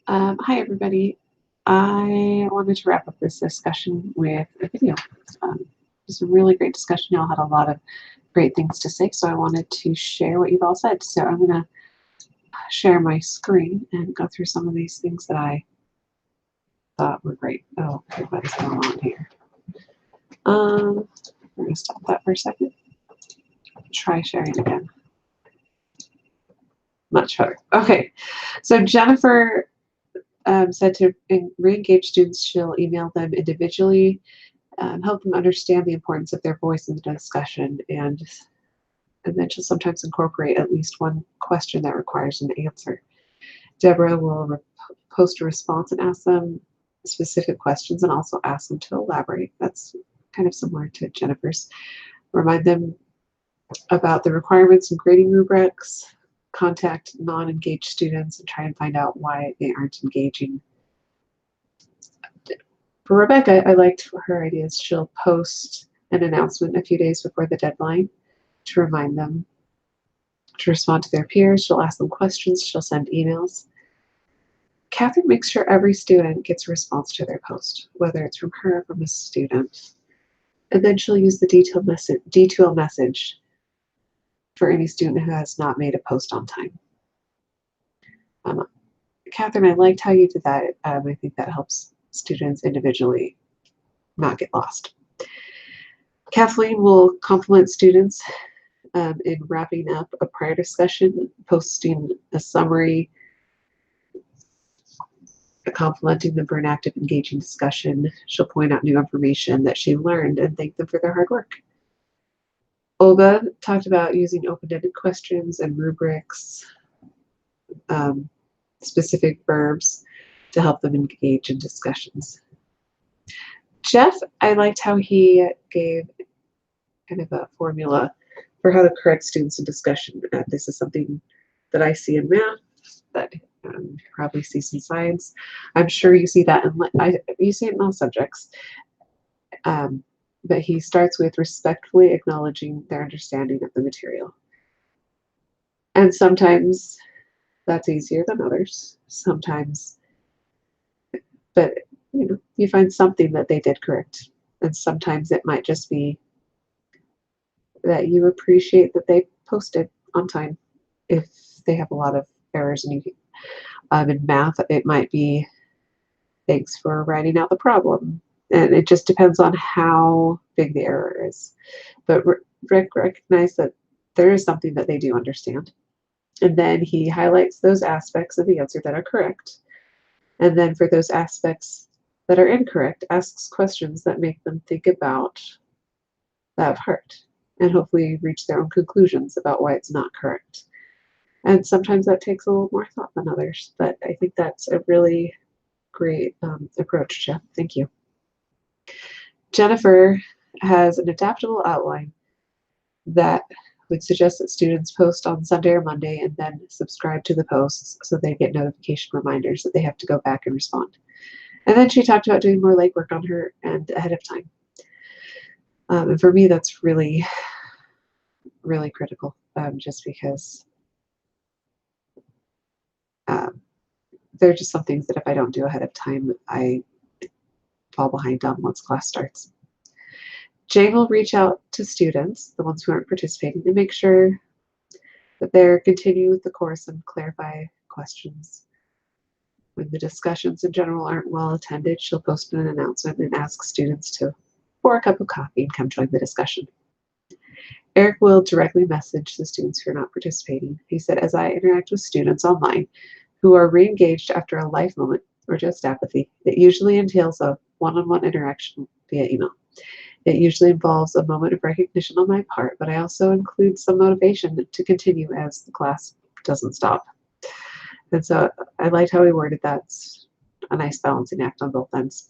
Hi, everybody. I wanted to wrap up this discussion with a video. Um, it was a really great discussion. Y'all had a lot of great things to say, so I wanted to share what you've all said. So I'm going to share my screen and go through some of these things that I thought were great. Oh, everybody's going on here. We're going to stop that for a second. Try sharing again. Much better. Okay, so Jennifer said to re-engage students, she'll email them individually, help them understand the importance of their voice in the discussion, and then she'll sometimes incorporate at least one question that requires an answer. Deborah will post a response and ask them specific questions and also ask them to elaborate. That's kind of similar to Jennifer's. Remind them about the requirements and grading rubrics, contact non-engaged students and try and find out why they aren't engaging. For Rebecca, I liked her ideas. She'll post an announcement a few days before the deadline to remind them to respond to their peers. She'll ask them questions. She'll send emails. Catherine makes sure every student gets a response to their post, whether it's from her or from a student. And then she'll use the detail message for any student who has not made a post on time. Catherine, I liked how you did that. I think that helps students individually not get lost. Kathleen will compliment students in wrapping up a prior discussion, posting a summary, complimenting them for an active, engaging discussion. She'll point out new information that she learned and thank them for their hard work. Olga talked about using open-ended questions and rubrics, specific verbs to help them engage in discussions. Jeff, I liked how he gave kind of a formula for how to correct students in discussion. This is something that I see in math, that you probably see in science. I'm sure you see that you see it in all subjects. But he starts with respectfully acknowledging their understanding of the material. And sometimes that's easier than others. Sometimes, but you find something that they did correct. And sometimes it might just be that you appreciate that they posted on time if they have a lot of errors. And in math, it might be thanks for writing out the problem. And it just depends on how big the error is. But recognize that there is something that they do understand. And then he highlights those aspects of the answer that are correct. And then for those aspects that are incorrect, asks questions that make them think about that part and hopefully reach their own conclusions about why it's not correct. And sometimes that takes a little more thought than others, but I think that's a really great approach, Jeff. Thank you. Jennifer has an adaptable outline that would suggest that students post on Sunday or Monday and then subscribe to the posts so they get notification reminders that they have to go back and respond. And then she talked about doing more legwork on her end ahead of time. And for me, that's really, really critical, just because there are just some things that if I don't do ahead of time, I fall behind on once class starts. Jane will reach out to students, the ones who aren't participating, and make sure that they're continuing with the course and clarify questions. When the discussions in general aren't well attended, she'll post an announcement and ask students to pour a cup of coffee and come join the discussion. Eric will directly message the students who are not participating. He said, as I interact with students online who are re-engaged after a life moment or just apathy, it usually entails a one-on-one interaction via email. It usually involves a moment of recognition on my part, but I also include some motivation to continue as the class doesn't stop. And so I liked how he worded that. It's a nice balancing act on both ends.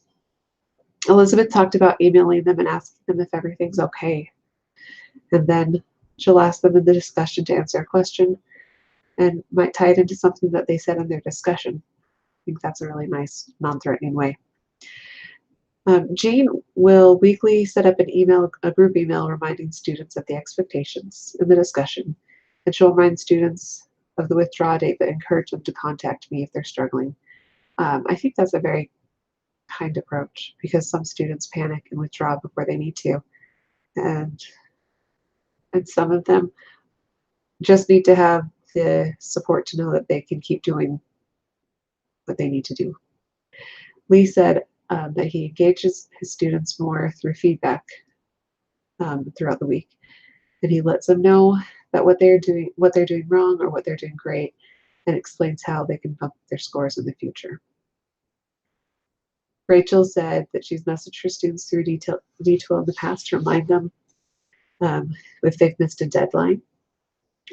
Elizabeth talked about emailing them and asking them if everything's okay. And then she'll ask them in the discussion to answer a question and might tie it into something that they said in their discussion. I think that's a really nice, non-threatening way. Jean will weekly set up a group email reminding students of the expectations in the discussion, and she'll remind students of the withdraw date but encourage them to contact me if they're struggling. I think that's a very kind approach because some students panic and withdraw before they need to, and some of them just need to have the support to know that they can keep doing what they need to do. Lee said that he engages his students more through feedback throughout the week, and he lets them know that what they're doing wrong or what they're doing great, and explains how they can bump their scores in the future. Rachel said that she's messaged her students through D2L in the past to remind them if they've missed a deadline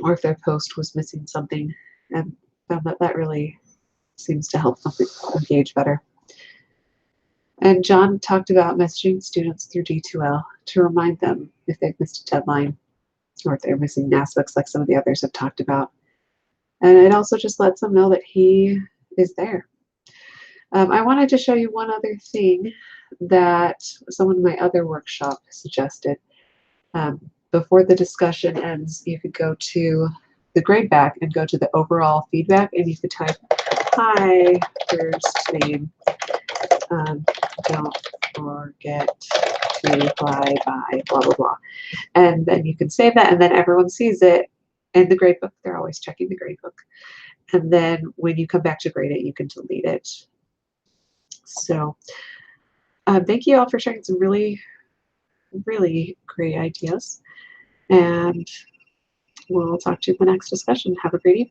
or if their post was missing something, and found that that really seems to help them engage better. And John talked about messaging students through D2L to remind them if they've missed a deadline or if they're missing aspects like some of the others have talked about. And it also just lets them know that he is there. I wanted to show you one other thing that someone in my other workshop suggested. Before the discussion ends, you could go to the grade back and go to the overall feedback, and you could type, "Hi, first name. Don't forget to fly by, blah, blah, blah." And then you can save that, and then everyone sees it in the gradebook. They're always checking the gradebook. And then when you come back to grade it, you can delete it. So thank you all for sharing some really, really great ideas. And we'll talk to you in the next discussion. Have a great evening.